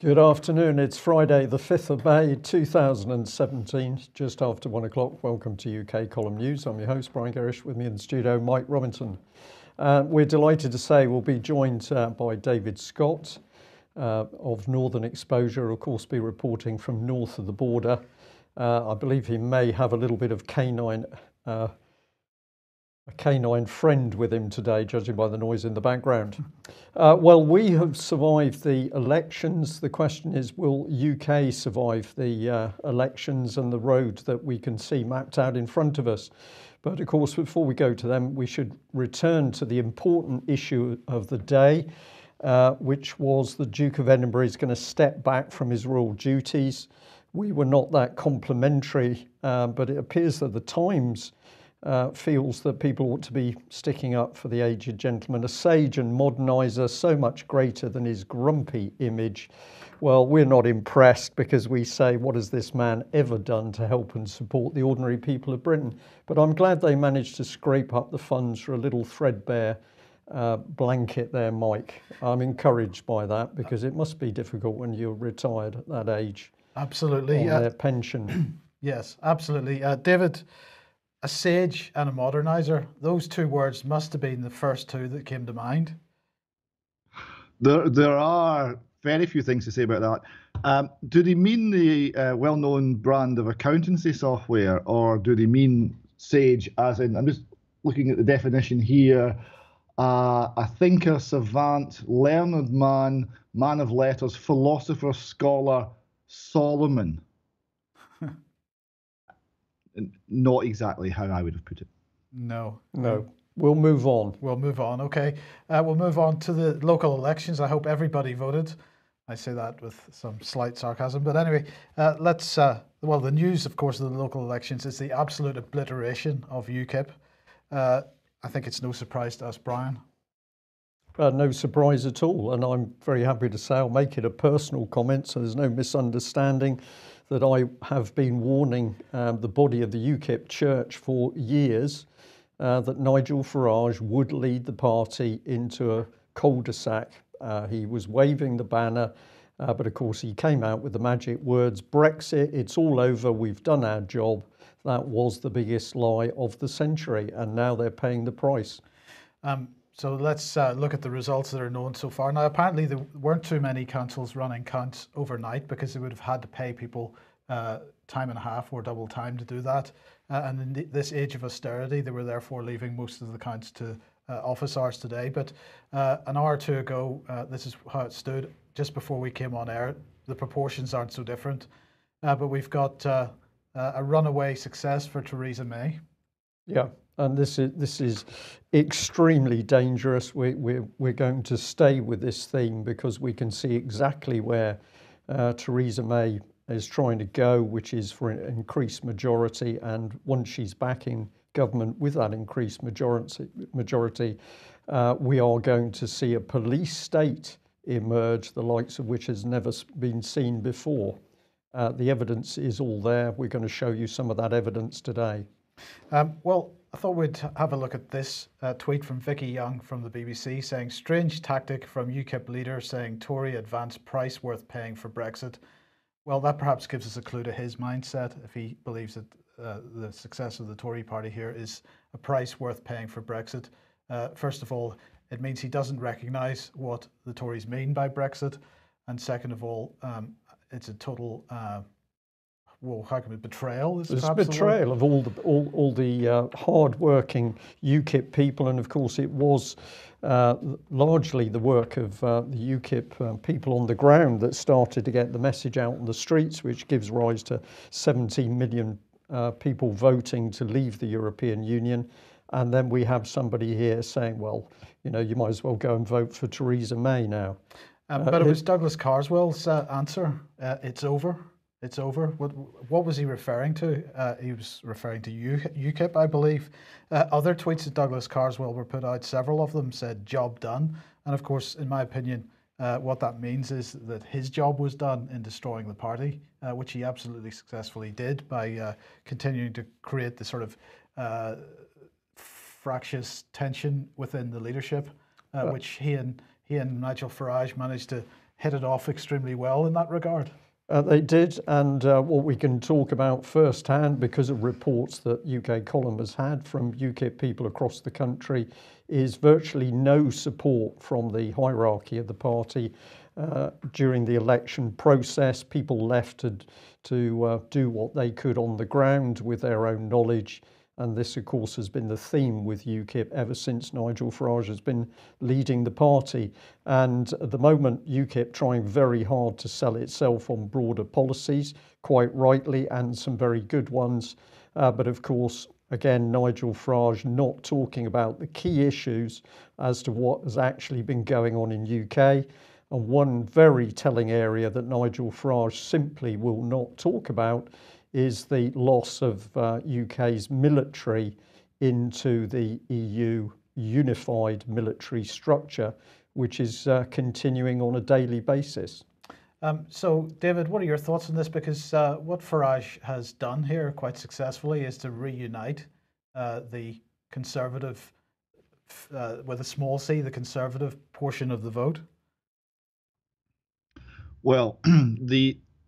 Good afternoon. It's Friday, the 5th of May, 2017, just after 1 o'clock. Welcome to UK Column News. I'm your host, Brian Gerrish. With me in the studio, Mike Robinson. We're delighted to say we'll be joined by David Scott of Northern Exposure, of course, be reporting from north of the border. I believe he may have a little bit of a canine friend with him today, judging by the noise in the background. Well, we have survived the elections. The question is, will UK survive the elections and the road that we can see mapped out in front of us? But of course, before we go to them, we should return to the important issue of the day, which was the Duke of Edinburgh is going to step back from his royal duties. We were not that complimentary, but it appears that the Times feels that people ought to be sticking up for the aged gentleman, a sage and moderniser, so much greater than his grumpy image. Well, we're not impressed because we say, what has this man ever done to help and support the ordinary people of Britain? But I'm glad they managed to scrape up the funds for a little threadbare blanket there, Mike. I'm encouraged by that because it must be difficult when you're retired at that age. Absolutely. On their pension. Yes, absolutely. David, a sage and a moderniser, those two words must have been the first two that came to mind. There are very few things to say about that. Do they mean the well-known brand of accountancy software, or do they mean sage as in, I'm just looking at the definition here, a thinker, savant, learned man, man of letters, philosopher, scholar, Solomon. Not exactly how I would have put it. No. We'll move on. Okay. We'll move on to the local elections. I hope everybody voted. I say that with some slight sarcasm. But anyway, well, the news, of course, of the local elections is the absolute obliteration of UKIP. I think it's no surprise to us, Brian. No surprise at all. And I'm very happy to say I'll make it a personal comment so there's no misunderstanding that I have been warning the body of the UKIP church for years that Nigel Farage would lead the party into a cul-de-sac. He was waving the banner, but of course he came out with the magic words, Brexit, it's all over, we've done our job. That was the biggest lie of the century, and now they're paying the price. So let's look at the results that are known so far. Now, apparently there weren't too many councils running counts overnight because they would have had to pay people time and a half or double time to do that. And in this age of austerity, they were therefore leaving most of the counts to office hours today. But an hour or two ago, this is how it stood just before we came on air. The proportions aren't so different, but we've got a runaway success for Theresa May. Yeah. And this is extremely dangerous. We're going to stay with this theme because we can see exactly where Theresa May is trying to go, which is for an increased majority. And once she's back in government with that increased majority, we are going to see a police state emerge, the likes of which has never been seen before. The evidence is all there. We're going to show you some of that evidence today. Well, I thought we'd have a look at this tweet from Vicky Young from the BBC saying, strange tactic from UKIP leader saying Tory advance price worth paying for Brexit. Well, that perhaps gives us a clue to his mindset if he believes that the success of the Tory party here is a price worth paying for Brexit. First of all, it means he doesn't recognise what the Tories mean by Brexit. And second of all, it's a total well, how can we betrayal? It's betrayal of all the hard-working UKIP people, and of course it was largely the work of the UKIP people on the ground that started to get the message out on the streets, which gives rise to 17 million people voting to leave the European Union. And then we have somebody here saying, well, you know, you might as well go and vote for Theresa May now. But it was Douglas Carswell's answer. It's over. It's over. What was he referring to? He was referring to UKIP, I believe. Other tweets that Douglas Carswell were put out, several of them said job done. And of course, in my opinion, what that means is that his job was done in destroying the party, which he absolutely successfully did by continuing to create the sort of fractious tension within the leadership, which he and Nigel Farage managed to hit it off extremely well in that regard. They did, and what we can talk about firsthand because of reports that UK Column has had from UKIP people across the country is virtually no support from the hierarchy of the party during the election process. People left to do what they could on the ground with their own knowledge. And this, of course, has been the theme with UKIP ever since Nigel Farage has been leading the party. And at the moment, UKIP trying very hard to sell itself on broader policies, quite rightly, and some very good ones. But of course, again, Nigel Farage not talking about the key issues as to what has actually been going on in UK. And one very telling area that Nigel Farage simply will not talk about is the loss of UK's military into the EU unified military structure, which is continuing on a daily basis. So, David, what are your thoughts on this? Because what Farage has done here quite successfully is to reunite the Conservative, with a small c, the Conservative portion of the vote. Well,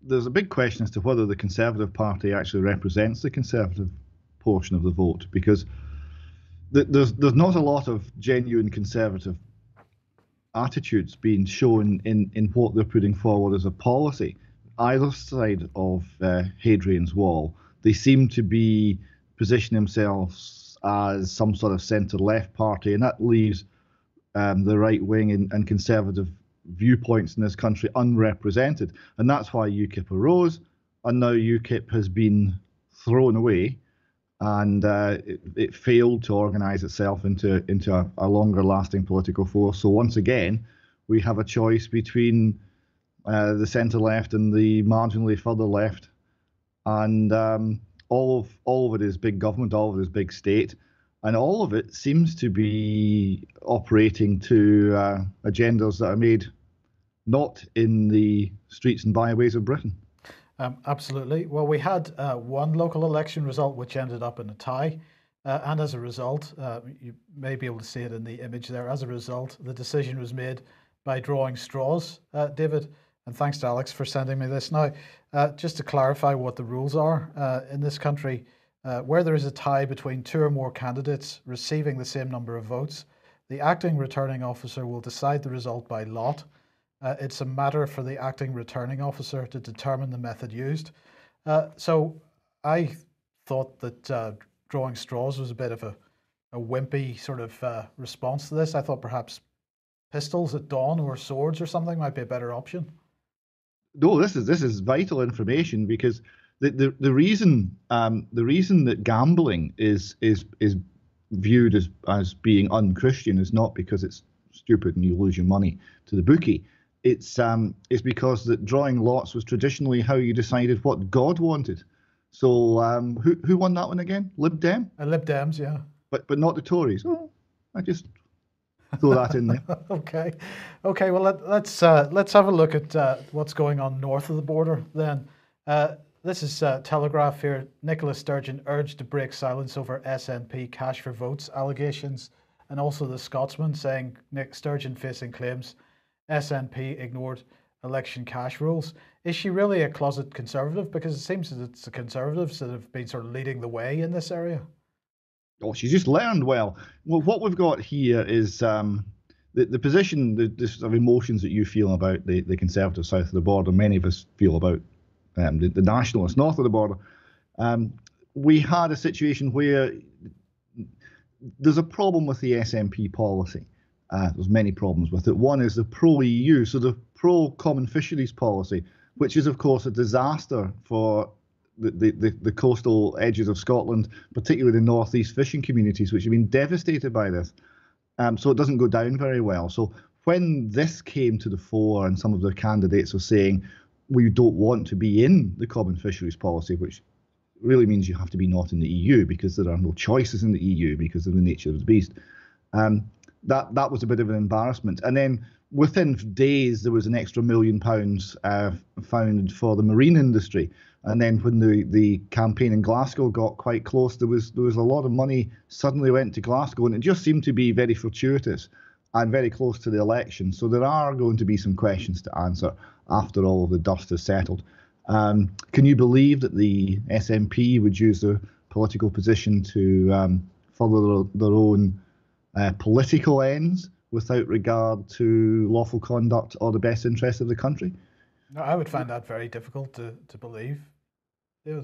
there's a big question as to whether the Conservative Party actually represents the Conservative portion of the vote, because there's not a lot of genuine Conservative attitudes being shown in what they're putting forward as a policy. Either side of Hadrian's Wall, they seem to be positioning themselves as some sort of centre-left party, and that leaves the right wing and Conservative viewpoints in this country unrepresented, and that's why UKIP arose, and now UKIP has been thrown away, and it failed to organise itself into a longer lasting political force. So once again, we have a choice between the centre left and the marginally further left, and all of it is big government, all of it is big state, and all of it seems to be operating to agendas that are made not in the streets and byways of Britain. Absolutely. Well, we had one local election result which ended up in a tie. And as a result, you may be able to see it in the image there. As a result, the decision was made by drawing straws, David. And thanks to Alex for sending me this. Now, just to clarify what the rules are in this country, where there is a tie between two or more candidates receiving the same number of votes, the acting returning officer will decide the result by lot. It's a matter for the acting returning officer to determine the method used. So I thought that drawing straws was a bit of a wimpy sort of response to this. I thought perhaps pistols at dawn or swords or something might be a better option. No, this is vital information, because the reason that gambling is viewed as being unchristian is not because it's stupid and you lose your money to the bookie. It's because that drawing lots was traditionally how you decided what God wanted. So who won that one again? Lib Dem? Lib Dems, yeah. But not the Tories. Oh, I just throw that in there. Okay. Well, let's have a look at what's going on north of the border then. This is Telegraph here. Nicola Sturgeon urged to break silence over SNP cash for votes allegations, and also the Scotsman saying Nick Sturgeon facing claims SNP ignored election cash rules. Is she really a closet Conservative? Because it seems that it's the Conservatives that have been sort of leading the way in this area. Oh, she's just learned well. Well, what we've got here is the position, the sort of emotions that you feel about the Conservative south of the border, many of us feel about the nationalists north of the border. We had a situation where there's a problem with the SNP policy. There's many problems with it. One is the pro-EU, so the pro-common fisheries policy, which is, of course, a disaster for the coastal edges of Scotland, particularly the northeast fishing communities, which have been devastated by this. So it doesn't go down very well. So when this came to the fore and some of the candidates were saying, we don't want to be in the common fisheries policy, which really means you have to be not in the EU because there are no choices in the EU because of the nature of the beast. That was a bit of an embarrassment. And then within days, there was an extra £1 million found for the marine industry. And then when the campaign in Glasgow got quite close, there was a lot of money suddenly went to Glasgow, and it just seemed to be very fortuitous and very close to the election. So there are going to be some questions to answer after all of the dust has settled. Can you believe that the SNP would use their political position to further their own political ends without regard to lawful conduct or the best interest of the country? No, I would find that very difficult to believe. Yeah.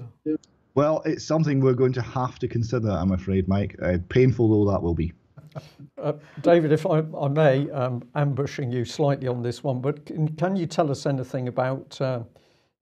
Well, it's something we're going to have to consider, I'm afraid, Mike. Painful though that will be. David, if I may, ambushing you slightly on this one, but can you tell us anything about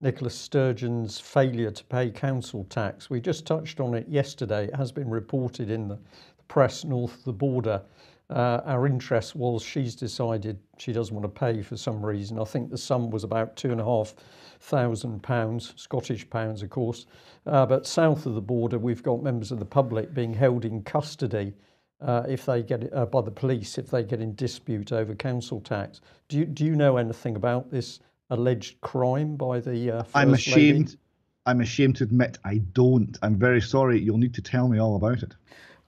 Nicola Sturgeon's failure to pay council tax? We just touched on it yesterday. It has been reported in the press north of the border. Our interest was she's decided she doesn't want to pay for some reason. I think the sum was about £2,500, Scottish pounds, of course. But south of the border, we've got members of the public being held in custody if they get by the police if they get in dispute over council tax. Do you know anything about this alleged crime by the First Lady? I'm ashamed to admit I don't. I'm very sorry. You'll need to tell me all about it.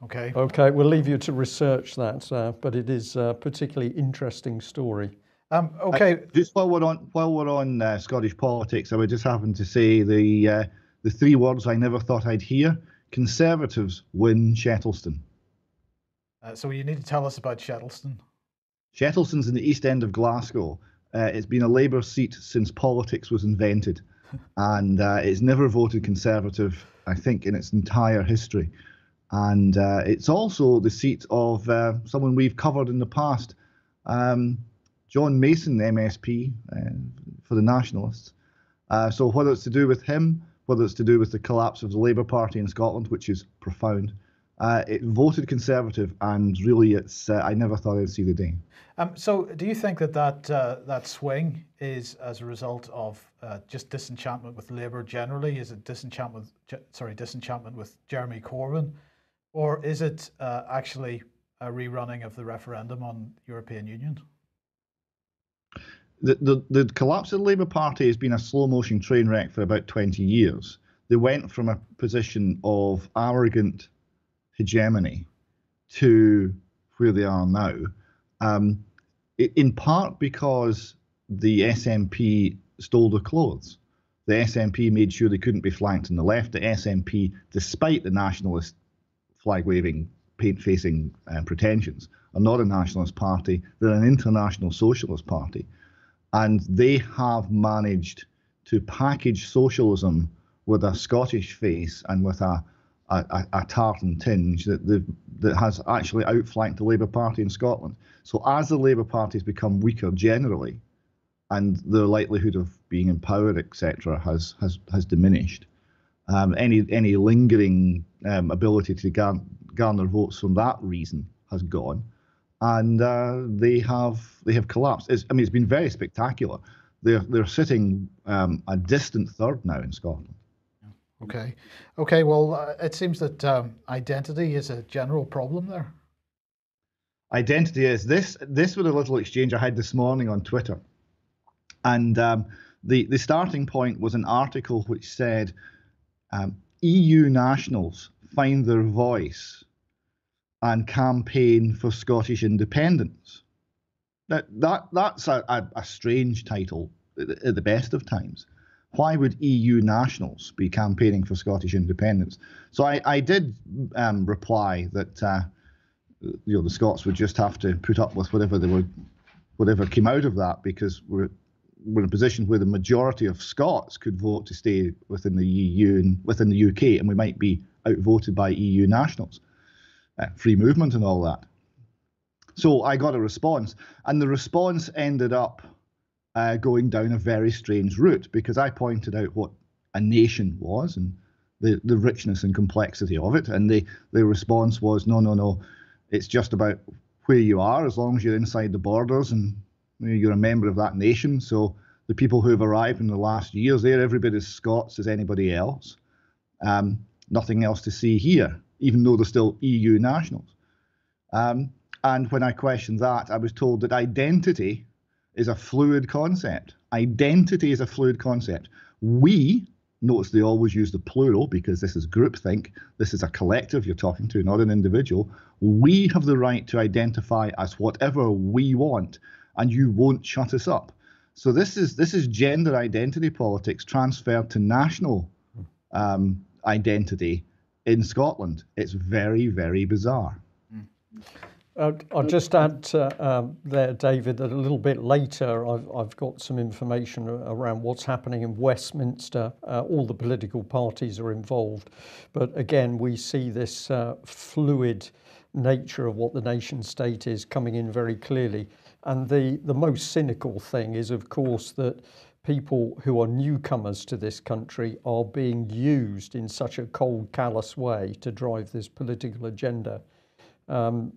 Okay. Okay, we'll leave you to research that, but it is a particularly interesting story. Okay. Just while we're on Scottish politics, I would just happen to say the three words I never thought I'd hear: Conservatives win Shettleston. So you need to tell us about Shettleston. Shettleston's in the east end of Glasgow. It's been a Labour seat since politics was invented, and it's never voted Conservative, I think, in its entire history. And it's also the seat of someone we've covered in the past, John Mason, MSP, for the Nationalists. So whether it's to do with him, whether it's to do with the collapse of the Labour Party in Scotland, which is profound, it voted Conservative, and really it's I never thought I'd see the day. So do you think that swing is as a result of just disenchantment with Labour generally? Is it disenchantment with Jeremy Corbyn? Or is it actually a rerunning of the referendum on European Union? The collapse of the Labour Party has been a slow-motion train wreck for about 20 years. They went from a position of arrogant hegemony to where they are now, in part because the SNP stole their clothes. The SNP made sure they couldn't be flanked on the left. The SNP, despite the nationalist flag-waving, paint-facing pretensions, are not a nationalist party. They're an international socialist party. And they have managed to package socialism with a Scottish face and with a tartan tinge that has actually outflanked the Labour Party in Scotland. So as the Labour Party has become weaker generally, and the likelihood of being in power, etc., has diminished, any lingering ability to garner votes from that reason has gone, and they have collapsed. It's been very spectacular. They're sitting a distant third now in Scotland. Okay. Well, it seems that identity is a general problem there. Identity is this was a little exchange I had this morning on Twitter, and the starting point was an article which said EU nationals find their voice and campaign for Scottish independence. That's a strange title at the best of times. Why would EU nationals be campaigning for Scottish independence? So I did reply that the Scots would just have to put up with whatever came out of that, because we're in a position where the majority of Scots could vote to stay within the EU and within the UK, and we might be outvoted by EU nationals. Free movement and all that. So I got a response, and the response ended up going down a very strange route, because I pointed out what a nation was and the richness and complexity of it, and the response was, no, it's just about where you are, as long as you're inside the borders and you're a member of that nation. So the people who have arrived in the last years, they're every bit as Scots as anybody else. Nothing else to see here, even though they're still EU nationals. And when I questioned that, I was told that identity is a fluid concept. Identity is a fluid concept. We, notice they always use the plural because this is groupthink. This is a collective you're talking to, not an individual. We have the right to identify as whatever we want, and you won't shut us up. So this is gender identity politics transferred to national identity in Scotland. It's very, very bizarre. I'll just add there, David, that a little bit later I've got some information around what's happening in Westminster. All the political parties are involved. But again, we see this fluid nature of what the nation state is coming in very clearly. And the most cynical thing is, of course, that people who are newcomers to this country are being used in such a cold, callous way to drive this political agenda. Go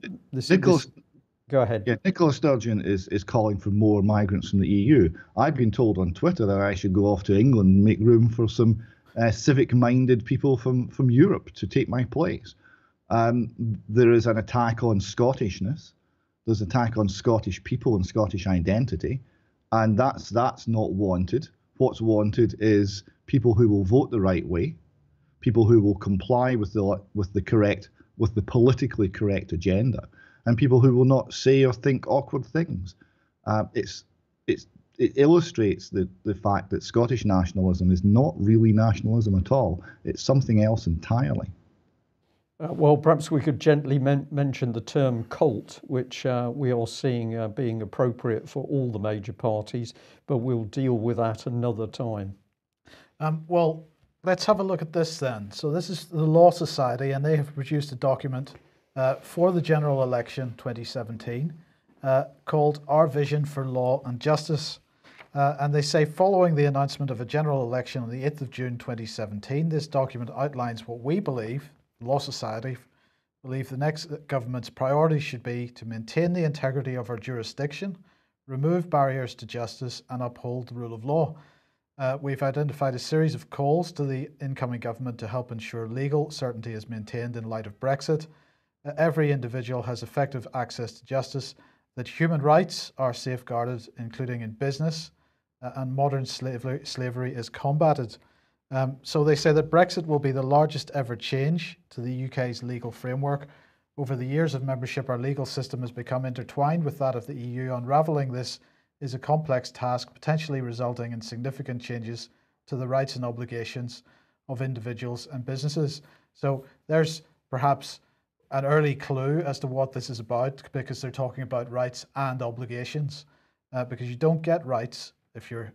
ahead. Yeah, Nicola Sturgeon is calling for more migrants from the EU. I've been told on Twitter that I should go off to England and make room for some civic-minded people from Europe to take my place. There is an attack on Scottishness. There's an attack on Scottish people and Scottish identity, and that's not wanted. What's wanted is people who will vote the right way, people who will comply with the politically correct agenda, and people who will not say or think awkward things. It illustrates the fact that Scottish nationalism is not really nationalism at all. It's something else entirely. Well, perhaps we could gently mention the term cult, which we are seeing being appropriate for all the major parties, but we'll deal with that another time. Well, let's have a look at this then. So this is the Law Society, and they have produced a document for the general election 2017 called Our Vision for Law and Justice. And they say, following the announcement of a general election on the 8th of June 2017, this document outlines what we believe, Law Society, believe the next government's priorities should be to maintain the integrity of our jurisdiction, remove barriers to justice, and uphold the rule of law. We've identified a series of calls to the incoming government to help ensure legal certainty is maintained in light of Brexit. Every individual has effective access to justice, that human rights are safeguarded, including in business, and modern slavery is combated. So they say that Brexit will be the largest ever change to the UK's legal framework. Over the years of membership, our legal system has become intertwined with that of the EU. Unravelling this is a complex task, potentially resulting in significant changes to the rights and obligations of individuals and businesses. So there's perhaps an early clue as to what this is about, because they're talking about rights and obligations, because you don't get rights if you're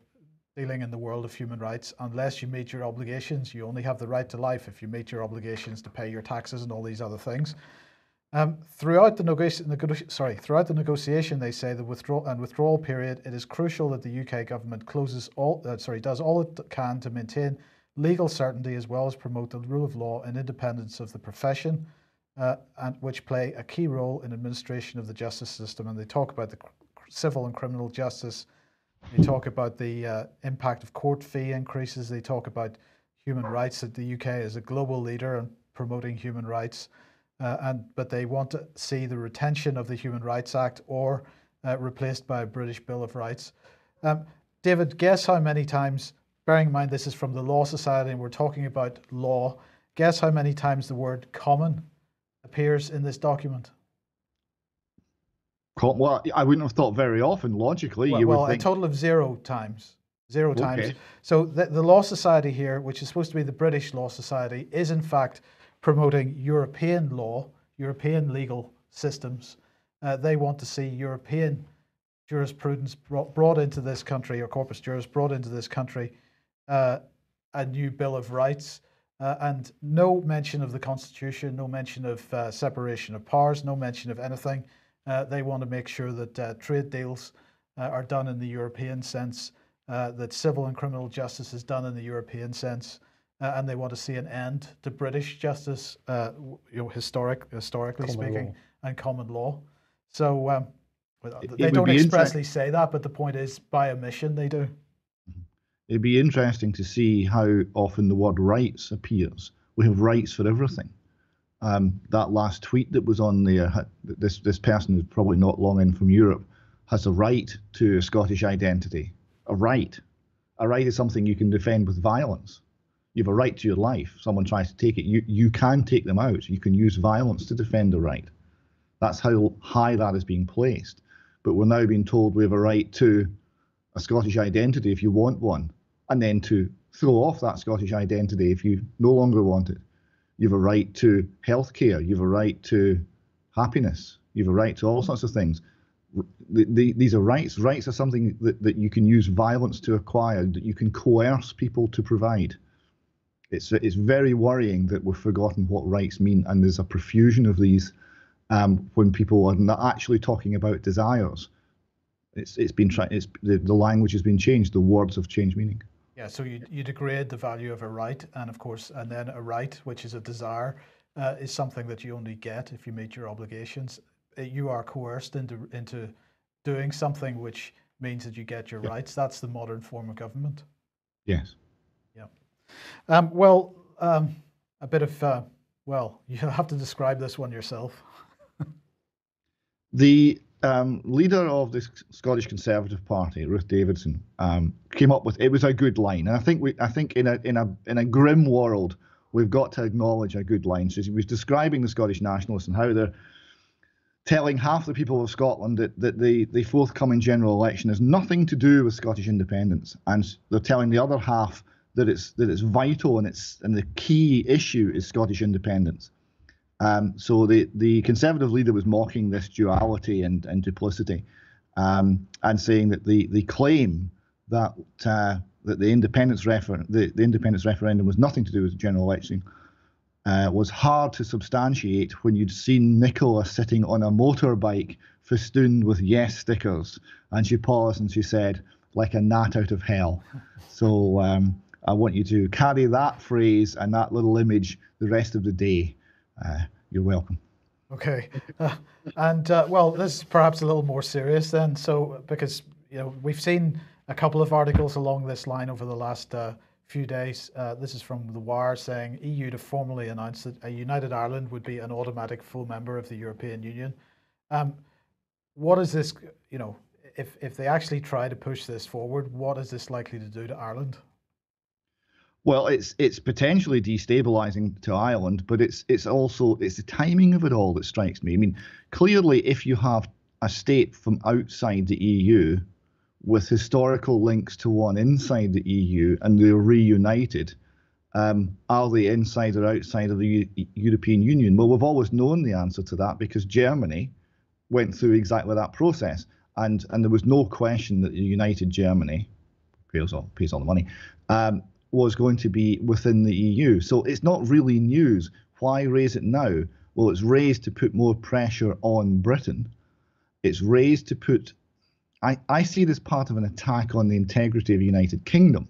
dealing in the world of human rights unless you meet your obligations. You only have the right to life if you meet your obligations to pay your taxes and all these other things. Throughout the negotiation, they say the withdrawal period, it is crucial that the UK government does all it can to maintain legal certainty as well as promote the rule of law and independence of the profession, and which play a key role in administration of the justice system. And they talk about the civil and criminal justice. They talk about the impact of court fee increases. They talk about human rights, that the UK is a global leader in promoting human rights. But they want to see the retention of the Human Rights Act or replaced by a British Bill of Rights. David, guess how many times, bearing in mind this is from the Law Society and we're talking about law, guess how many times the word common appears in this document? Well, I wouldn't have thought very often, logically. Well, a total of 0 times. 0 times. So the Law Society here, which is supposed to be the British Law Society, is in fact promoting European law, European legal systems. They want to see European jurisprudence brought into this country, or corpus juris brought into this country, a new Bill of Rights, and no mention of the Constitution, no mention of separation of powers, no mention of anything. They want to make sure that trade deals are done in the European sense, that civil and criminal justice is done in the European sense, and they want to see an end to British justice, historically speaking, and common law. So they don't expressly say that, but the point is, by omission, they do. It'd be interesting to see how often the word rights appears. We have rights for everything. That last tweet that was on there, this person is probably not long in from Europe, has a right to a Scottish identity. A right. A right is something you can defend with violence. You have a right to your life. Someone tries to take it. You can take them out. You can use violence to defend a right. That's how high that is being placed. But we're now being told we have a right to a Scottish identity if you want one, and then to throw off that Scottish identity if you no longer want it. You have a right to healthcare. You have a right to happiness. You have a right to all sorts of things. These are rights. Rights are something that you can use violence to acquire, that you can coerce people to provide. It's very worrying that we've forgotten what rights mean, and there's a profusion of these when people are not actually talking about desires. The language has been changed. The words have changed meaning. Yeah, so you degrade the value of a right, and of course, and then a right, which is a desire, is something that you only get if you meet your obligations. You are coerced into doing something which means that you get your rights. That's the modern form of government. Yes. Yeah. A bit of you have to describe this one yourself. The leader of the Scottish Conservative Party, Ruth Davidson, came up with, it was a good line, and I think in a grim world we've got to acknowledge a good line. So he was describing the Scottish nationalists and how they're telling half the people of Scotland that the forthcoming general election has nothing to do with Scottish independence, and they're telling the other half that it's vital and the key issue is Scottish independence. So the Conservative leader was mocking this duality and duplicity, and saying that the claim that the independence referendum was nothing to do with the general election was hard to substantiate when you'd seen Nicola sitting on a motorbike festooned with yes stickers, and she paused and she said, like a gnat out of hell. So I want you to carry that phrase and that little image the rest of the day. You're welcome. Okay, this is perhaps a little more serious then. So, because we've seen a couple of articles along this line over the last few days. This is from The Wire saying EU to formally announce that a united Ireland would be an automatic full member of the European Union. What is this? If they actually try to push this forward, what is this likely to do to Ireland? Well, it's potentially destabilizing to Ireland, but it's the timing of it all that strikes me. I mean, clearly, if you have a state from outside the EU with historical links to one inside the EU and they're reunited, are they inside or outside of the European Union? Well, we've always known the answer to that because Germany went through exactly that process, and there was no question that the united Germany pays all the money. Was going to be within the EU. So it's not really news. Why raise it now? Well, it's raised to put more pressure on Britain. It's raised to put, I see this part of an attack on the integrity of the United Kingdom.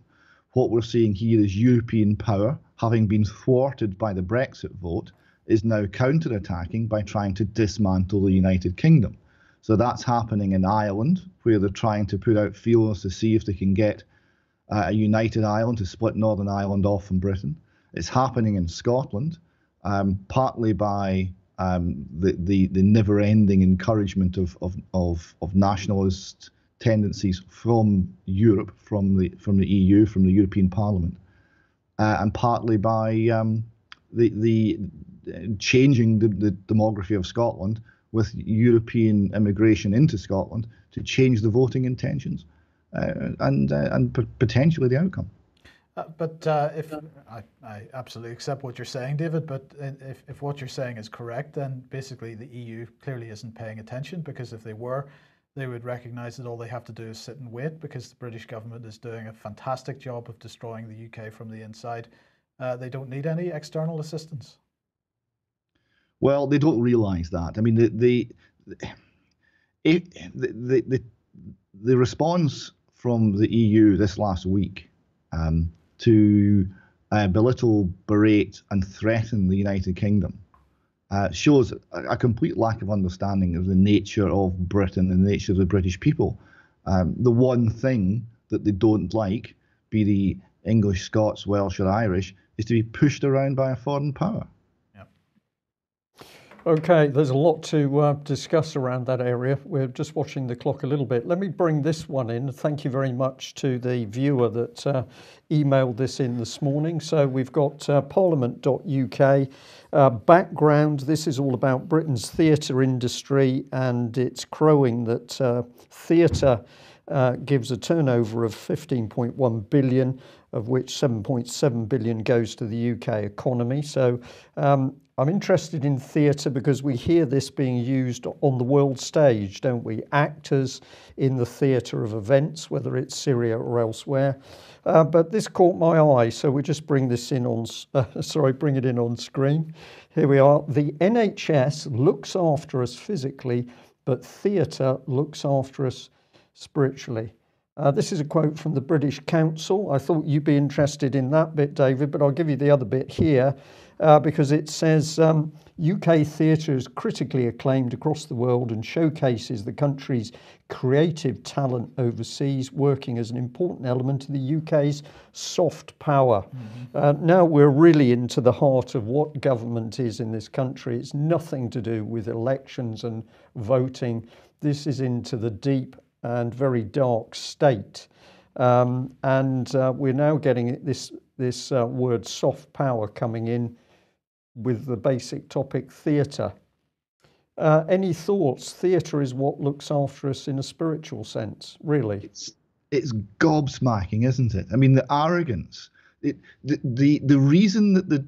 What we're seeing here is European power, having been thwarted by the Brexit vote, is now counter-attacking by trying to dismantle the United Kingdom. So that's happening in Ireland, where they're trying to put out feelers to see if they can get a united Ireland to split Northern Ireland off from Britain. It's happening in Scotland, partly by the never-ending encouragement of nationalist tendencies from Europe, from the EU, from the European Parliament, and partly by the changing the demography of Scotland with European immigration into Scotland to change the voting intentions. And potentially the outcome. If I absolutely accept what you're saying, David, but if what you're saying is correct, then basically the EU clearly isn't paying attention, because if they were, they would recognise that all they have to do is sit and wait, because the British government is doing a fantastic job of destroying the UK from the inside. They don't need any external assistance. Well, they don't realise that. I mean, the response from the EU this last week to belittle, berate, and threaten the United Kingdom shows a complete lack of understanding of the nature of Britain and the nature of the British people. The one thing that they don't like, be the English, Scots, Welsh, or Irish, is to be pushed around by a foreign power. Okay, there's a lot to discuss around that area. We're just watching the clock a little bit. Let me bring this one in. Thank you very much to the viewer that emailed this in this morning. So we've got parliament.uk. Background, this is all about Britain's theatre industry, and it's crowing that theatre gives a turnover of 15.1 billion, of which 7.7 billion goes to the UK economy. So I'm interested in theatre because we hear this being used on the world stage, don't we? Actors in the theatre of events, whether it's Syria or elsewhere. But this caught my eye, so we just bring this in on, bring it in on screen. Here we are. The NHS looks after us physically, but theatre looks after us spiritually. This is a quote from the British Council. I thought you'd be interested in that bit, David, but I'll give you the other bit here because it says UK theatre is critically acclaimed across the world and showcases the country's creative talent overseas, working as an important element of the UK's soft power. Now we're really into the heart of what government is in this country. It's nothing to do with elections and voting. This is into the deep and very dark state, and we're now getting this word soft power coming in with the basic topic theatre. Any thoughts? Theatre is what looks after us in a spiritual sense, really. It's gobsmacking, isn't it? I mean, the arrogance. The reason that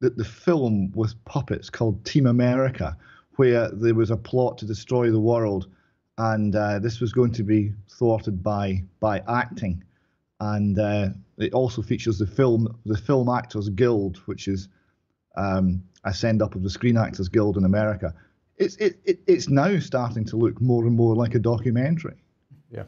the film with puppets called Team America, where there was a plot to destroy the world, and this was going to be thwarted by acting, and it also features the Film Actors Guild, which is a send up of the Screen Actors Guild in America. It's now starting to look more and more like a documentary. Yeah.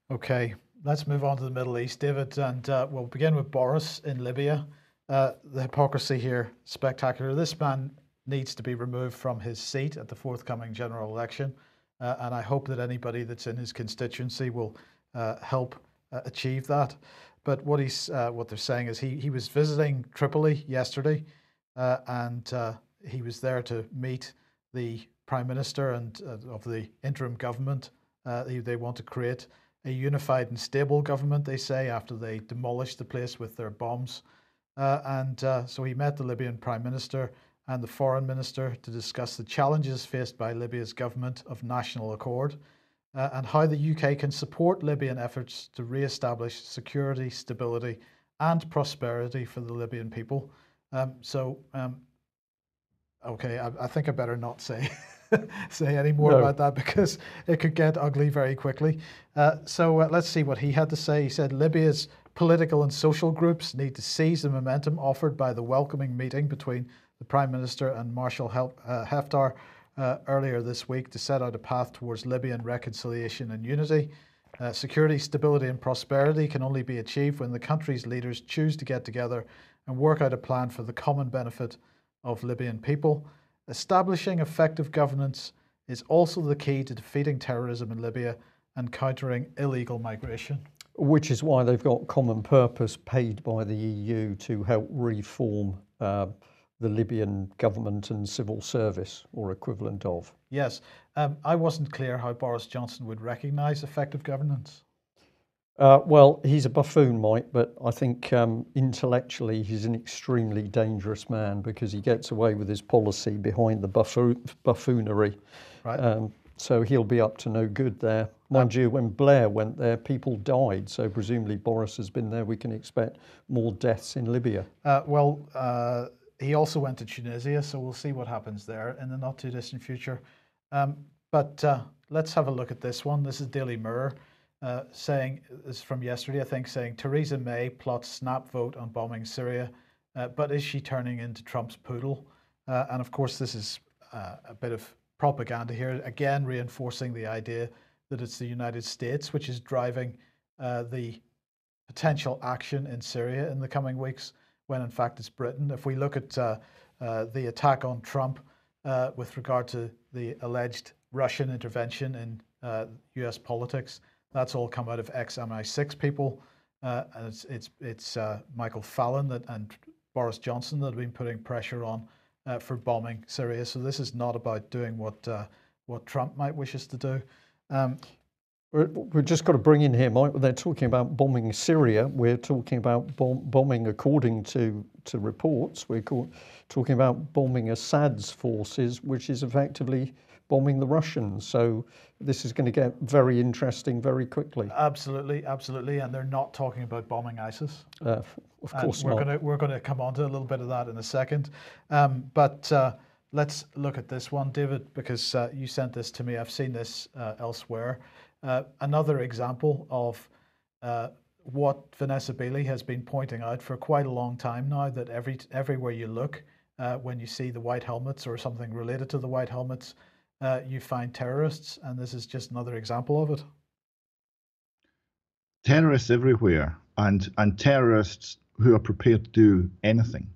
Okay, let's move on to the Middle East, David, and we'll begin with Boris in Libya. The hypocrisy here, spectacular. This man needs to be removed from his seat at the forthcoming general election. And I hope that anybody that's in his constituency will help achieve that. But what they're saying is he was visiting Tripoli yesterday, and he was there to meet the Prime Minister and of the interim government. They want to create a unified and stable government, they say, after they demolished the place with their bombs. So he met the Libyan Prime Minister and the Foreign Minister to discuss the challenges faced by Libya's government of national accord and how the UK can support Libyan efforts to re-establish security, stability and prosperity for the Libyan people. Okay, I think I better not say any more about that because it could get ugly very quickly. Let's see what he had to say. He said Libya's political and social groups need to seize the momentum offered by the welcoming meeting between the Prime Minister and Marshal Haftar earlier this week to set out a path towards Libyan reconciliation and unity. Security, stability and prosperity can only be achieved when the country's leaders choose to get together and work out a plan for the common benefit of Libyan people. Establishing effective governance is also the key to defeating terrorism in Libya and countering illegal migration. Which is why they've got common purpose paid by the EU to help reform the Libyan government and civil service, or equivalent of. Yes. I wasn't clear how Boris Johnson would recognise effective governance. Well, he's a buffoon, Mike, but I think intellectually he's an extremely dangerous man because he gets away with his policy behind the buffoonery. Right. So he'll be up to no good there. Mind you, when Blair went there, people died. So presumably Boris has been there. We can expect more deaths in Libya. He also went to Tunisia, so we'll see what happens there in the not too distant future. But let's have a look at this one. This is Daily Mirror saying, this is from yesterday, I think, saying Theresa May plots snap vote on bombing Syria, but is she turning into Trump's poodle? And of course, this is a bit of propaganda here, again reinforcing the idea that it's the United States which is driving the potential action in Syria in the coming weeks, when in fact it's Britain. If we look at the attack on Trump with regard to the alleged Russian intervention in US politics, that's all come out of ex-MI6 people. And it's Michael Fallon and Boris Johnson that have been putting pressure on for bombing Syria. So this is not about doing what Trump might wish us to do. We've just got to bring in here, Mike. They're talking about bombing Syria. We're talking about bombing, according to reports. We're talking about bombing Assad's forces, which is effectively bombing the Russians. So this is going to get very interesting very quickly. Absolutely, absolutely. And they're not talking about bombing ISIS. Of course not. We're going to come on to a little bit of that in a second. But let's look at this one, David, because you sent this to me. I've seen this elsewhere. Another example of what Vanessa Bailey has been pointing out for quite a long time now, that everywhere you look, when you see the white helmets or something related to the white helmets, you find terrorists, and this is just another example of it. Terrorists everywhere, and terrorists who are prepared to do anything.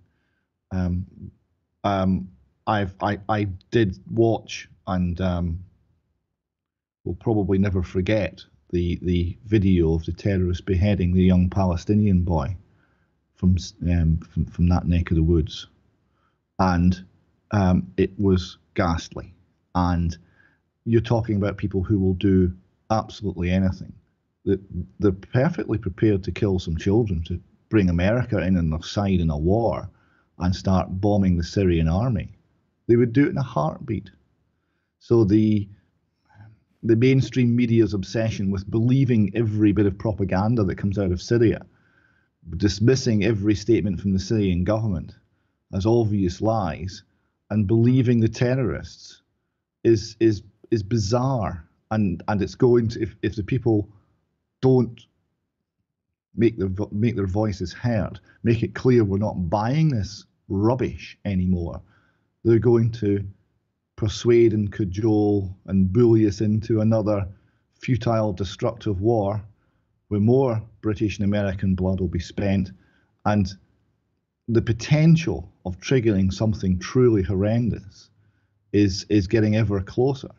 I did watch and will probably never forget the video of the terrorist beheading the young Palestinian boy from that neck of the woods, and it was ghastly. And you're talking about people who will do absolutely anything. They're perfectly prepared to kill some children to bring America in on their side in a war and start bombing the Syrian army. They would do it in a heartbeat. So the mainstream media's obsession with believing every bit of propaganda that comes out of Syria, dismissing every statement from the Syrian government as obvious lies, and believing the terrorists is bizarre. And it's going to, if the people don't make their voices heard, make it clear we're not buying this rubbish anymore, they're going to persuade and cajole and bully us into another futile, destructive war where more British and American blood will be spent, and the potential of triggering something truly horrendous is getting ever closer.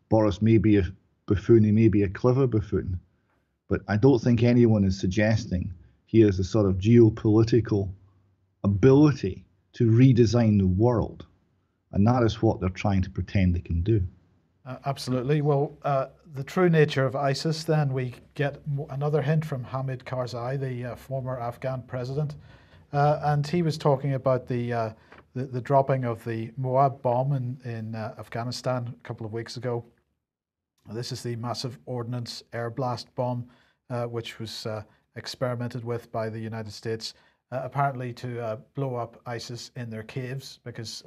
Boris may be a buffoon, he may be a clever buffoon, but I don't think anyone is suggesting he has the sort of geopolitical ability to redesign the world. And that is what they're trying to pretend they can do. Absolutely. Well, the true nature of ISIS, then we get another hint from Hamid Karzai, the former Afghan president. And he was talking about the dropping of the Moab bomb in Afghanistan a couple of weeks ago. This is the massive ordnance air blast bomb, which was experimented with by the United States, apparently to blow up ISIS in their caves, because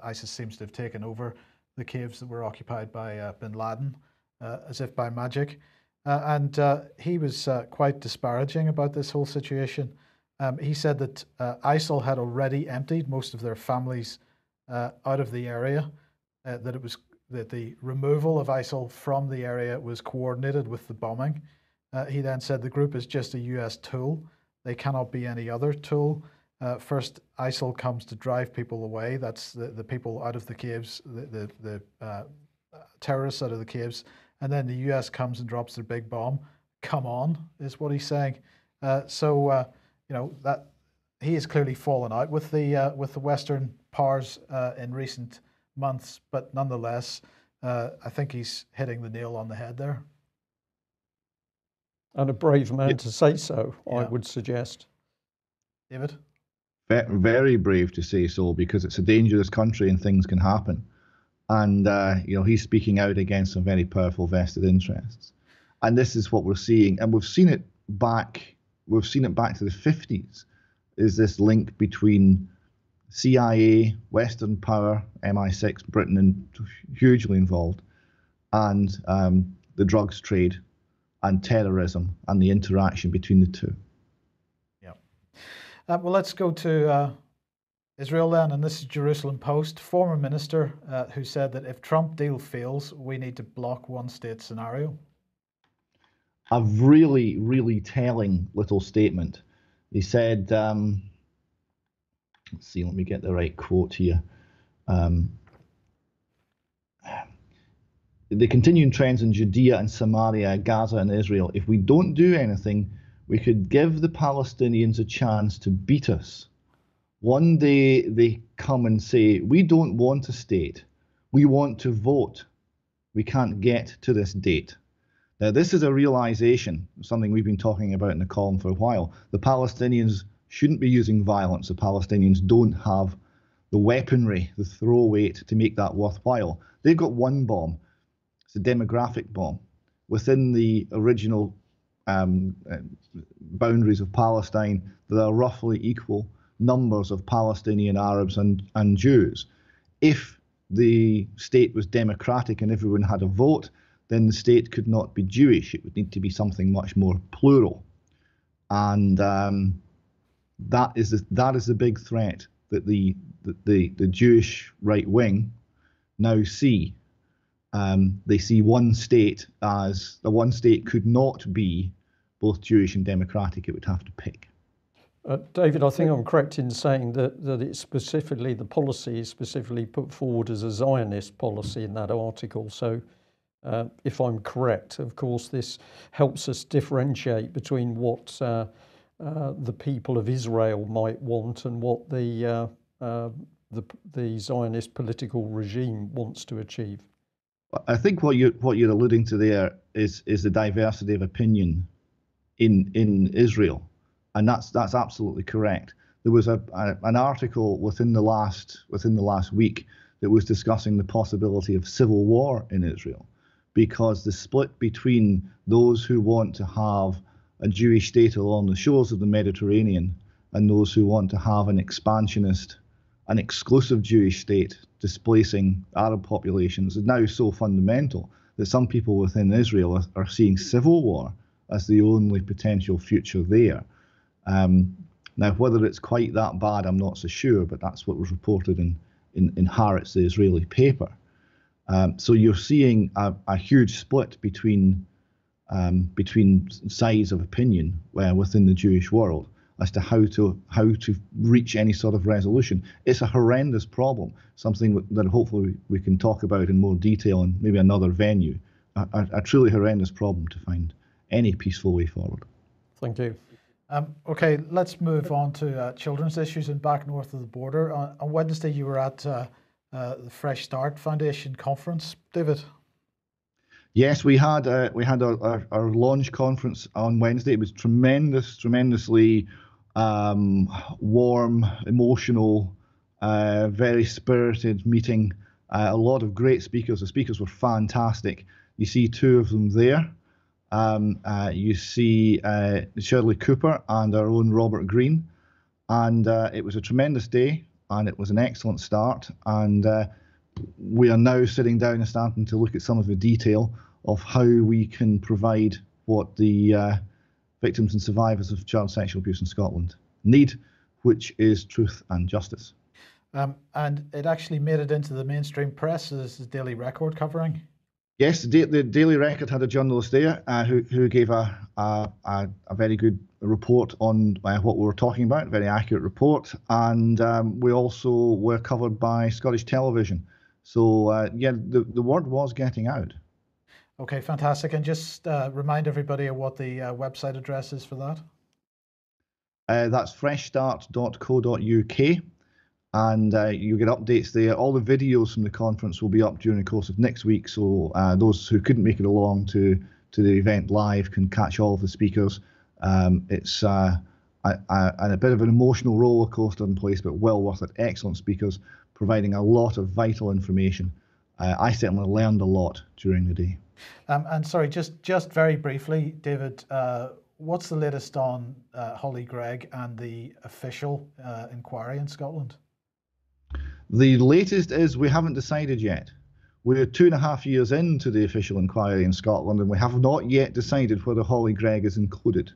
ISIS seems to have taken over the caves that were occupied by bin Laden, as if by magic. And he was quite disparaging about this whole situation. He said that ISIL had already emptied most of their families out of the area, that the removal of ISIL from the area was coordinated with the bombing. He then said the group is just a US tool. They cannot be any other tool. First, ISIL comes to drive people away. That's the people out of the caves, the terrorists out of the caves. And then the US comes and drops their big bomb. Come on, is what he's saying. You know, that he has clearly fallen out with the Western powers in recent months. But nonetheless, I think he's hitting the nail on the head there. And a brave man to say so, yeah. I would suggest. David? Very brave to say so, because it's a dangerous country and things can happen. And, you know, he's speaking out against some very powerful vested interests. And this is what we're seeing. And we've seen it back to the 50s, is this link between CIA, Western power, MI6, Britain, and hugely involved, and the drugs trade and terrorism and the interaction between the two. Yeah. Well, let's go to Israel then, and this is Jerusalem Post. Former minister who said that if Trump deal fails, we need to block one-state scenario. A really, really telling little statement. He said, let's see, let me get the right quote here. The continuing trends in Judea and Samaria, Gaza and Israel, if we don't do anything, we could give the Palestinians a chance to beat us One day they come and say, we don't want a state. We want to vote. We can't get to this date. Now, this is a realization, something we've been talking about in the column for a while. The Palestinians shouldn't be using violence. The Palestinians don't have the weaponry, the throw weight to make that worthwhile. They've got one bomb. It's a demographic bomb. Within the original boundaries of Palestine, there are roughly equal numbers of Palestinian Arabs and Jews. If the state was democratic and everyone had a vote, then the state could not be Jewish. It would need to be something much more plural. And that is the big threat that the Jewish right wing now see. They see one state as the one state could not be both Jewish and democratic. It would have to pick. David, I think I'm correct in saying that it's specifically, the policy is specifically put forward as a Zionist policy in that article. So if I'm correct, of course, this helps us differentiate between what the people of Israel might want and what the Zionist political regime wants to achieve. I think what you're alluding to there is the diversity of opinion in Israel. And that's absolutely correct. There was an article within the last week that was discussing the possibility of civil war in Israel, because the split between those who want to have a Jewish state along the shores of the Mediterranean and those who want to have an expansionist, an exclusive Jewish state displacing Arab populations is now so fundamental that some people within Israel are seeing civil war as the only potential future there. Now, whether it's quite that bad, I'm not so sure, but that's what was reported in Haaretz, the Israeli paper. So you're seeing a huge split between sides of opinion within the Jewish world as to how to reach any sort of resolution. It's a horrendous problem, something that hopefully we can talk about in more detail in maybe another venue. A truly horrendous problem to find any peaceful way forward. Thank you. Okay, let's move on to children's issues and back north of the border. On Wednesday, you were at the Fresh Start Foundation conference, David. Yes, we had our launch conference on Wednesday. It was tremendously warm, emotional, very spirited meeting. A lot of great speakers. The speakers were fantastic. You see two of them there. You see Shirley Cooper and our own Robert Green. And it was a tremendous day, and it was an excellent start. And we are now sitting down and starting to look at some of the detail of how we can provide what the victims and survivors of child sexual abuse in Scotland need, which is truth and justice. And it actually made it into the mainstream press as the Daily Record covering. Yes, the Daily Record had a journalist there who gave a very good report on what we were talking about, a very accurate report, and we also were covered by Scottish television. So yeah, the word was getting out. Okay, fantastic. And just remind everybody of what the website address is for that. That's freshstart.co.uk. And you get updates there. All the videos from the conference will be up during the course of next week. So those who couldn't make it along to the event live can catch all of the speakers. It's a bit of an emotional roller coaster in place, but well worth it. Excellent speakers providing a lot of vital information. I certainly learned a lot during the day. And sorry, just very briefly, David, what's the latest on Holly Gregg and the official inquiry in Scotland? The latest is we haven't decided yet. We're 2.5 years into the official inquiry in Scotland, and we have not yet decided whether Holly Gregg is included.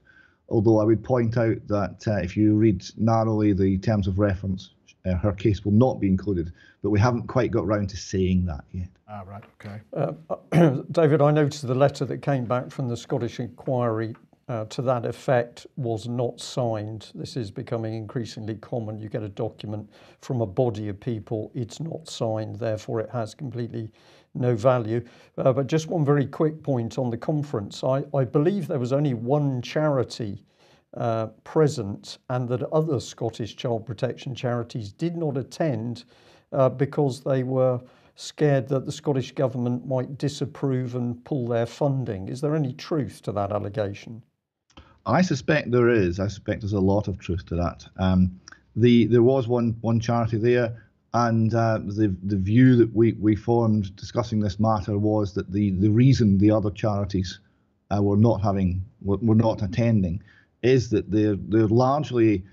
Although I would point out that if you read narrowly the terms of reference, her case will not be included, but we haven't quite got round to saying that yet. Ah, right, okay. David, I noticed the letter that came back from the Scottish inquiry to that effect was not signed. This is becoming increasingly common. You get a document from a body of people, it's not signed, therefore it has completely no value. But just one very quick point on the conference. I believe there was only one charity present, and that other Scottish child protection charities did not attend because they were scared that the Scottish Government might disapprove and pull their funding. Is there any truth to that allegation? I suspect there is. I suspect there's a lot of truth to that. There was one charity there, and the view that we formed discussing this matter was that the reason the other charities were not attending is that they're largely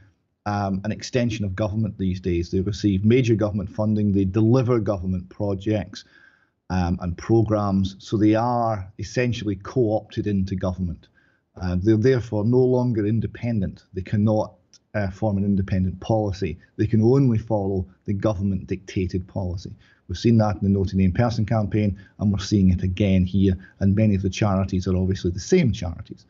an extension of government these days. They receive major government funding, they deliver government projects and programs, so they are essentially co-opted into government. They're therefore no longer independent. They cannot form an independent policy. They can only follow the government dictated policy. We've seen that in the No to Name Person campaign, and we're seeing it again here. And many of the charities are obviously the same charities.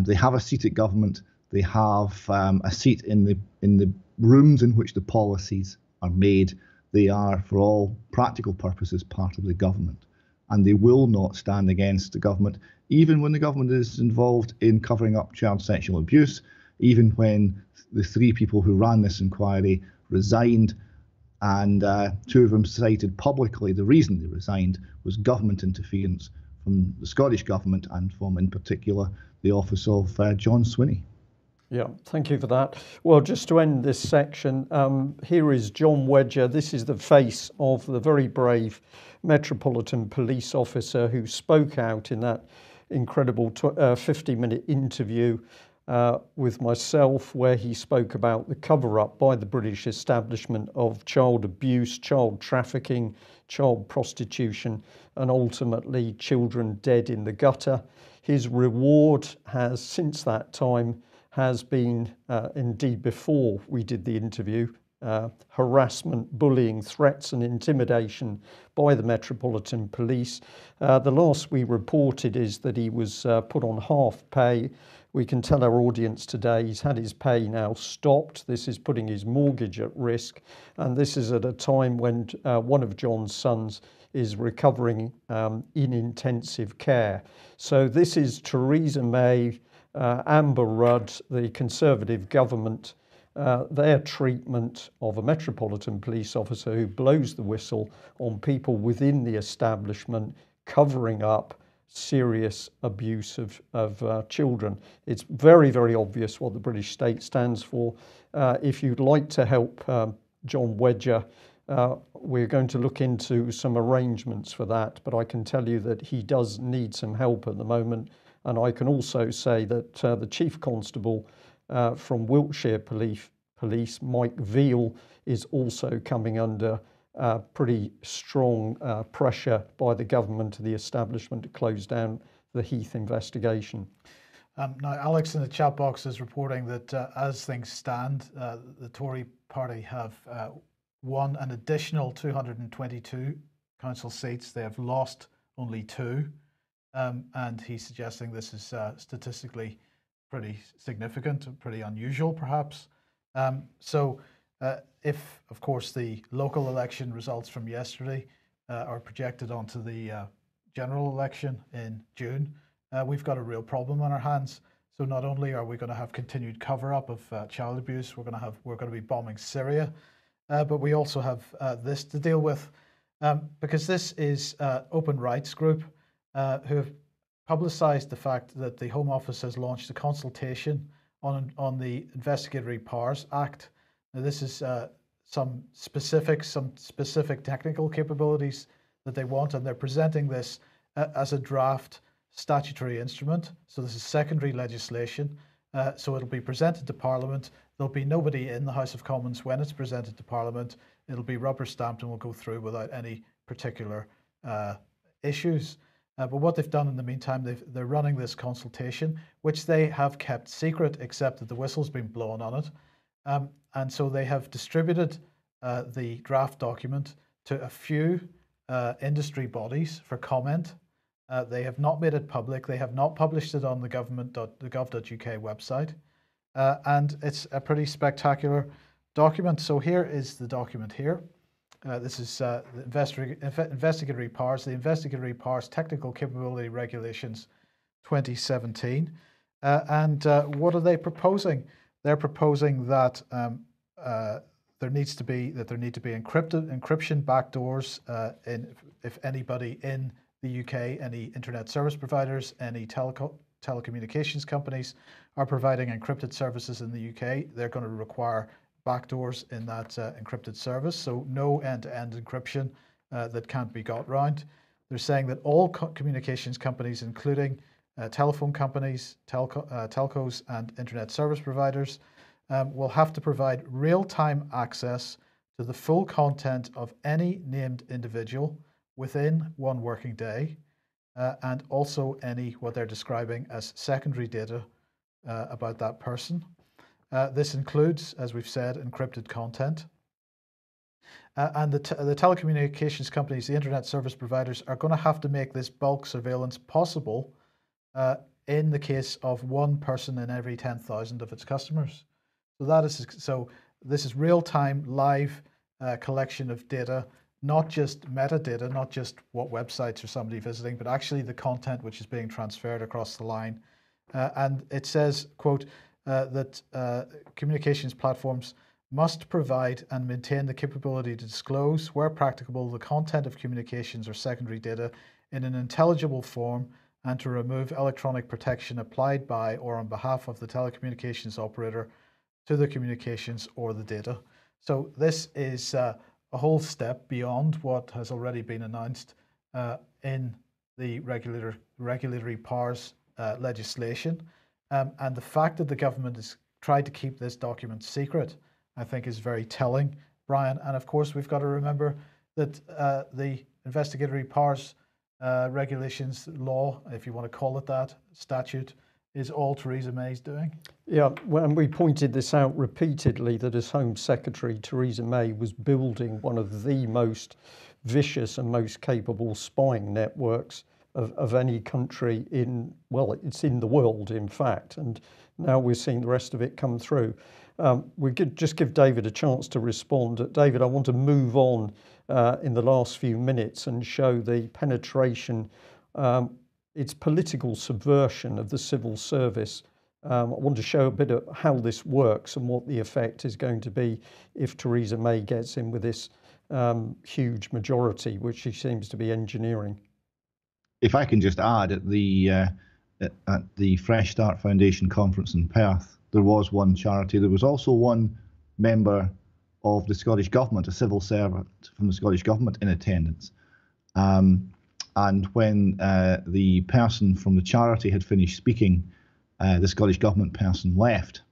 They have a seat at government. They have a seat in the rooms in which the policies are made. They are, for all practical purposes, part of the government. And they will not stand against the government, even when the government is involved in covering up child sexual abuse, even when the three people who ran this inquiry resigned, and two of them cited publicly the reason they resigned was government interference from the Scottish Government and from, in particular, the office of John Swinney. Yeah, thank you for that. Well, just to end this section, here is John Wedger. This is the face of the very brave Metropolitan Police officer who spoke out in that incredible 50-minute interview with myself, where he spoke about the cover-up by the British establishment of child abuse, child trafficking, child prostitution, and ultimately children dead in the gutter. His reward has, since that time, has been, indeed before we did the interview, harassment, bullying, threats and intimidation by the Metropolitan Police. The last we reported is that he was put on half pay. We can tell our audience today he's had his pay now stopped. This is putting his mortgage at risk. And this is at a time when one of John's sons is recovering in intensive care. So this is Theresa May, Amber Rudd, the Conservative government, their treatment of a Metropolitan Police officer who blows the whistle on people within the establishment, covering up serious abuse of children. It's very, very obvious what the British state stands for. If you'd like to help John Wedger, we're going to look into some arrangements for that, but I can tell you that he does need some help at the moment. And I can also say that the Chief Constable from Wiltshire Police, Mike Veal, is also coming under pretty strong pressure by the government of the establishment to close down the Heath investigation. Now, Alex in the chat box is reporting that as things stand, the Tory party have won an additional 222 council seats. They have lost only 2. And he's suggesting this is statistically pretty significant, pretty unusual perhaps. So if, of course, the local election results from yesterday are projected onto the general election in June, we've got a real problem on our hands. So not only are we going to have continued cover-up of child abuse, we're going to be bombing Syria, but we also have this to deal with, because this is Open Rights Group, who have publicised the fact that the Home Office has launched a consultation on the Investigatory Powers Act. Now, this is some specific technical capabilities that they want, and they're presenting this as a draft statutory instrument. So this is secondary legislation. So it'll be presented to Parliament. There'll be nobody in the House of Commons when it's presented to Parliament. It'll be rubber stamped and will go through without any particular issues. But what they've done in the meantime, they're running this consultation, which they have kept secret, except that the whistle's been blown on it. And so they have distributed the draft document to a few industry bodies for comment. They have not made it public. They have not published it on the gov.uk website. And it's a pretty spectacular document. So here is the document here. This is the Investigatory Powers, the Investigatory Powers Technical Capability Regulations 2017. What are they proposing? They're proposing that there need to be encryption backdoors if anybody in the UK, any internet service providers, any telecommunications companies are providing encrypted services in the UK, they're going to require backdoors in that encrypted service. So no end-to-end encryption that can't be got round. They're saying that all communications companies, including telephone companies, telcos, and internet service providers, will have to provide real-time access to the full content of any named individual within 1 working day, and also any what they're describing as secondary data about that person. This includes, as we've said, encrypted content. And the telecommunications companies, the internet service providers, are going to have to make this bulk surveillance possible in the case of 1 person in every 10,000 of its customers. So this is real-time, live collection of data, not just metadata, not just what websites are somebody visiting, but actually the content which is being transferred across the line. And it says, quote, that communications platforms must provide and maintain the capability to disclose, where practicable, the content of communications or secondary data in an intelligible form, and to remove electronic protection applied by or on behalf of the telecommunications operator to the communications or the data. So this is a whole step beyond what has already been announced in the regulatory powers legislation. And the fact that the government has tried to keep this document secret, I think, is very telling, Brian. And of course, we've got to remember that the investigatory powers regulations, law, if you want to call it that, statute, is all Theresa May's doing. Yeah, and we pointed this out repeatedly, that as Home Secretary, Theresa May was building one of the most vicious and most capable spying networks of any country in, well, it's in the world, in fact, and now we're seeing the rest of it come through. We could just give David a chance to respond. David, I want to move on in the last few minutes and show the penetration, its political subversion of the civil service. I want to show a bit of how this works and what the effect is going to be if Theresa May gets in with this huge majority, which she seems to be engineering. If I can just add, at the Fresh Start Foundation conference in Perth, there was one charity. There was also one member of the Scottish Government, a civil servant from the Scottish Government, in attendance. And when the person from the charity had finished speaking, the Scottish Government person left.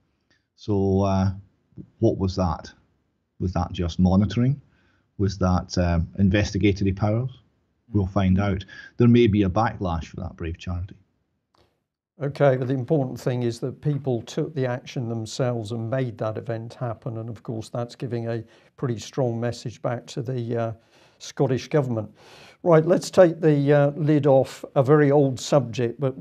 So what was that? Was that just monitoring? Was that investigatory powers? We'll find out. There may be a backlash for that brave charity. Okay, but the important thing is that people took the action themselves and made that event happen. And of course, that's giving a pretty strong message back to the Scottish Government. Right, let's take the lid off a very old subject, but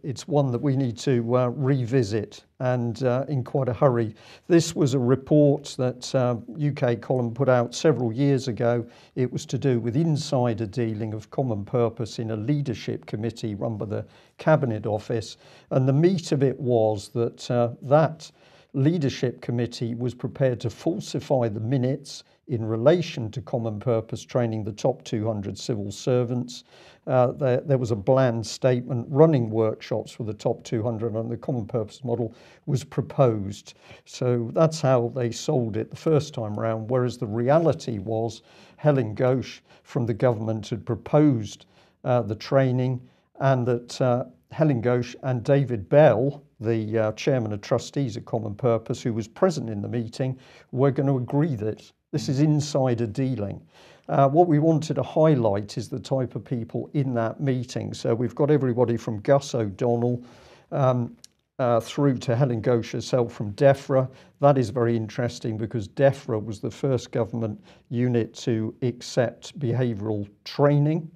it's one that we need to revisit, and in quite a hurry. This was a report that UK Column put out several years ago. It was to do with insider dealing of common purpose in a leadership committee run by the Cabinet Office. And the meat of it was that that leadership committee was prepared to falsify the minutes in relation to common purpose training the top 200 civil servants. There was a bland statement. Running workshops for the top 200 on the common purpose model was proposed. So that's how they sold it the first time round, whereas the reality was Helen Ghosh from the government had proposed the training, and that Helen Ghosh and David Bell, the chairman of trustees at Common Purpose, who was present in the meeting, were going to agree that this is insider dealing. What we wanted to highlight is the type of people in that meeting. So we've got everybody from Gus O'Donnell through to Helen Ghosh herself from DEFRA. That is very interesting because DEFRA was the first government unit to accept behavioural training.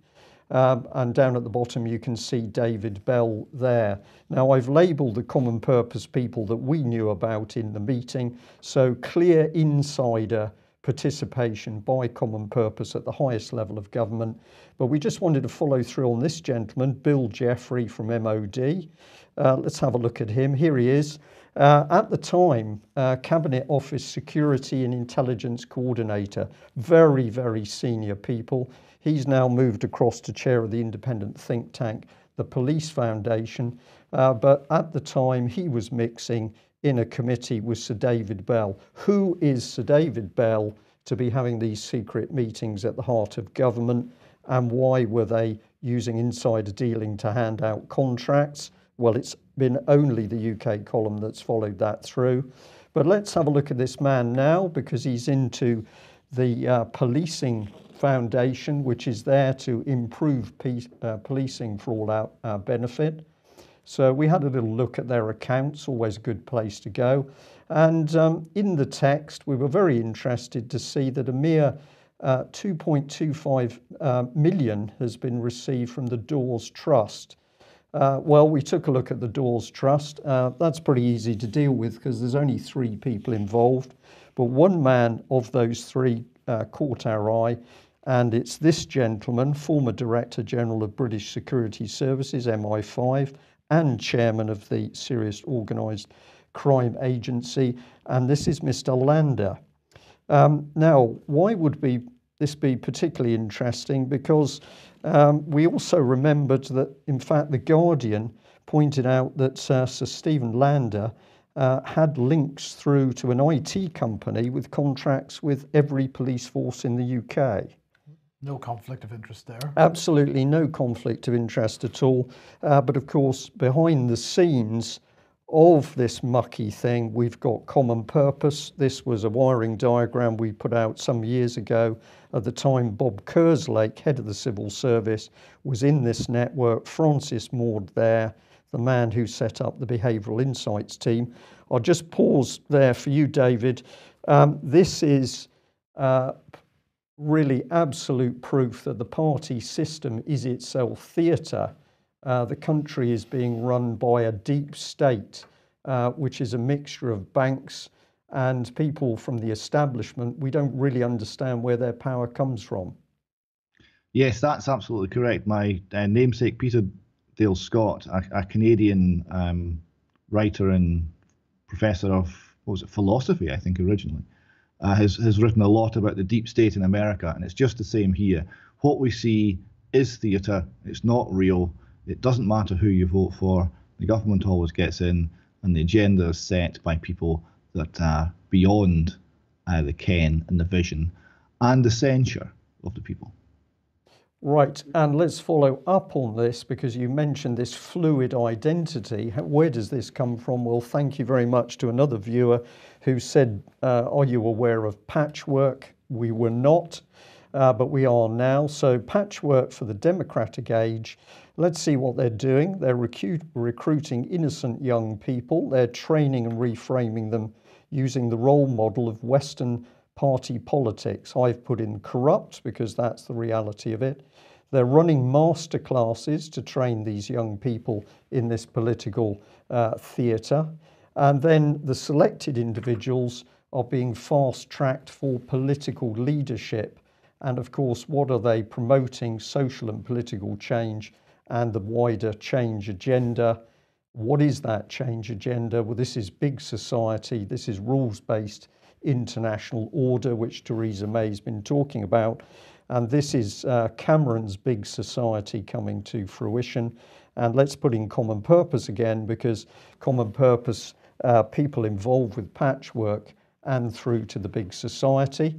And down at the bottom you can see David Bell there. Now I've labelled the common purpose people that we knew about in the meeting. So clear insider participation by common purpose at the highest level of government. But we just wanted to follow through on this gentleman, Bill Jeffrey from MOD. Let's have a look at him. Here he is. At the time, Cabinet Office Security and Intelligence Coordinator, very, very senior people. He's now moved across to chair of the independent think tank, the Police Foundation. But at the time, he was mixing in a committee with Sir David Bell. Who is Sir David Bell to be having these secret meetings at the heart of government? And why were they using insider dealing to hand out contracts? Well, it's been only the UK column that's followed that through. But let's have a look at this man now, because he's into the Policing Foundation, which is there to improve policing for all our benefit. So we had a little look at their accounts, always a good place to go. And in the text, we were very interested to see that a mere 2.25 million has been received from the Doors Trust. Well, we took a look at the Doors Trust. That's pretty easy to deal with because there's only 3 people involved. But one man of those 3 caught our eye, and it's this gentleman, former Director General of British Security Services, MI5, and chairman of the Serious Organised Crime Agency, and this is Mr. Lander. Now, why would this be particularly interesting? Because we also remembered that, in fact, The Guardian pointed out that Sir Stephen Lander had links through to an IT company with contracts with every police force in the UK. No conflict of interest there. Absolutely no conflict of interest at all. But of course, behind the scenes of this mucky thing, we've got common purpose. This was a wiring diagram we put out some years ago. At the time, Bob Kerslake, head of the civil service, was in this network. Francis Maud there, the man who set up the behavioural insights team. I'll just pause there for you, David. This is really absolute proof that the party system is itself theatre. The country is being run by a deep state, which is a mixture of banks and people from the establishment. We don't really understand where their power comes from. Yes, that's absolutely correct. My namesake, Peter Dale Scott, a Canadian writer and professor of, what was it, philosophy, I think, originally, has written a lot about the deep state in America, and it's just the same here. What we see is theatre. It's not real. It doesn't matter who you vote for. The government always gets in, and the agenda is set by people that are beyond the ken and the vision and the censure of the people. Right, and let's follow up on this, because you mentioned this fluid identity. Where does this come from? Well, thank you very much to another viewer who said, are you aware of Patchwork? We were not, but we are now. So Patchwork for the democratic age. Let's see what they're doing. They're recruiting innocent young people. They're training and reframing them using the role model of Western party politics. I've put in corrupt because that's the reality of it. They're running masterclasses to train these young people in this political theatre. And then the selected individuals are being fast-tracked for political leadership. And of course, what are they promoting? Social and political change and the wider change agenda. What is that change agenda? Well, this is big society. This is rules-based international order, which Theresa May has been talking about. And this is Cameron's big society coming to fruition. And let's put in common purpose again, because common purpose, people involved with Patchwork and through to the big society.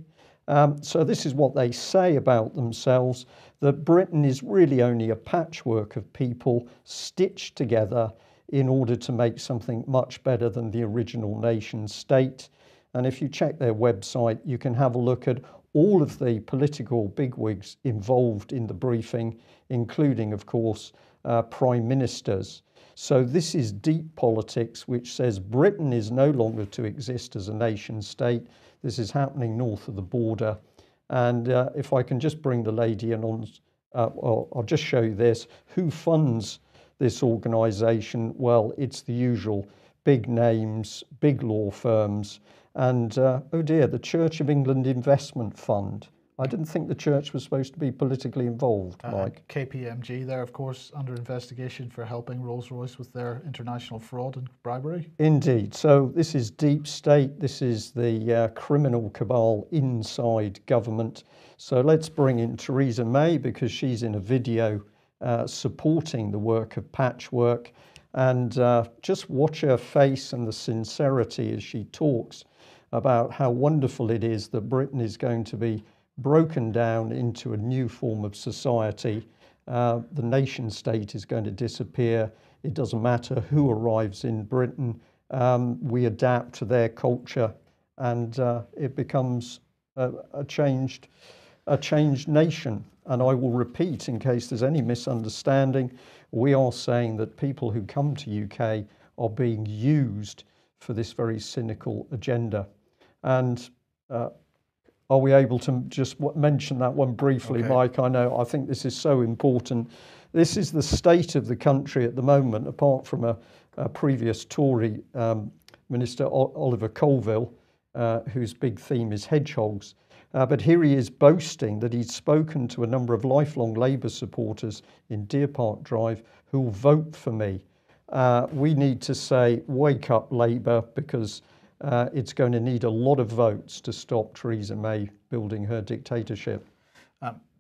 So this is what they say about themselves, that Britain is really only a patchwork of people stitched together in order to make something much better than the original nation state. And if you check their website, you can have a look at all of the political bigwigs involved in the briefing, including, of course, prime ministers. So this is deep politics, which says Britain is no longer to exist as a nation state. This is happening north of the border. And if I can just bring the lady in on, I'll just show you this. Who funds this organisation? Well, it's the usual big names, big law firms, And oh dear, the Church of England Investment Fund. I didn't think the church was supposed to be politically involved, Mike. KPMG there, of course, under investigation for helping Rolls-Royce with their international fraud and bribery. Indeed. So this is deep state. This is the criminal cabal inside government. So let's bring in Theresa May, because she's in a video supporting the work of Patchwork. And just watch her face and the sincerity as she talks about how wonderful it is that Britain is going to be broken down into a new form of society. The nation state is going to disappear. It doesn't matter who arrives in Britain. We adapt to their culture, and it becomes a changed nation. And I will repeat, in case there's any misunderstanding, we are saying that people who come to UK are being used for this very cynical agenda. And are we able to just mention that one briefly, Okay. Mike? I think this is so important. This is the state of the country at the moment, apart from a previous Tory Minister, Oliver Colville, whose big theme is hedgehogs. But here he is boasting that he's spoken to a number of lifelong Labour supporters in Deer Park Drive who will vote for me. We need to say, wake up, Labour, because it's going to need a lot of votes to stop Theresa May building her dictatorship.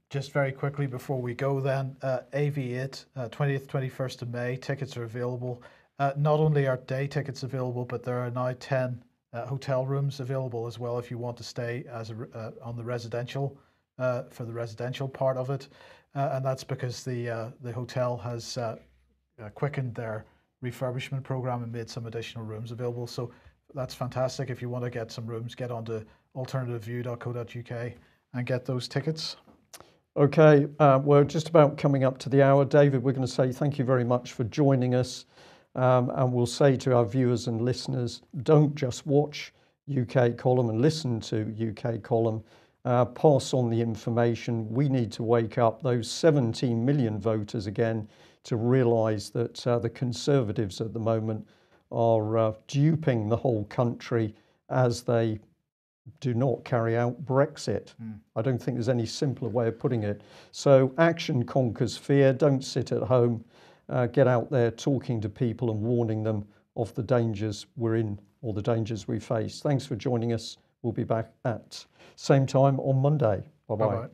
Just very quickly before we go then, AV8, 20th, 21st of May, tickets are available. Not only are day tickets available, but there are now 10 hotel rooms available as well if you want to stay as on the residential, for the residential part of it. And that's because the hotel has quickened their refurbishment program and made some additional rooms available. So that's fantastic. If you want to get some rooms, get onto alternativeview.co.uk and get those tickets. Okay, we're just about coming up to the hour. David, we're going to say thank you very much for joining us. And we'll say to our viewers and listeners, don't just watch UK Column and listen to UK Column. Pass on the information. We need to wake up those 17 million voters again to realise that the Conservatives at the moment are duping the whole country as they do not carry out Brexit. I don't think there's any simpler way of putting it. So action conquers fear. Don't sit at home. Get out there talking to people and warning them of the dangers we're in or the dangers we face. Thanks for joining us. We'll be back at same time on Monday. Bye-bye. Bye-bye.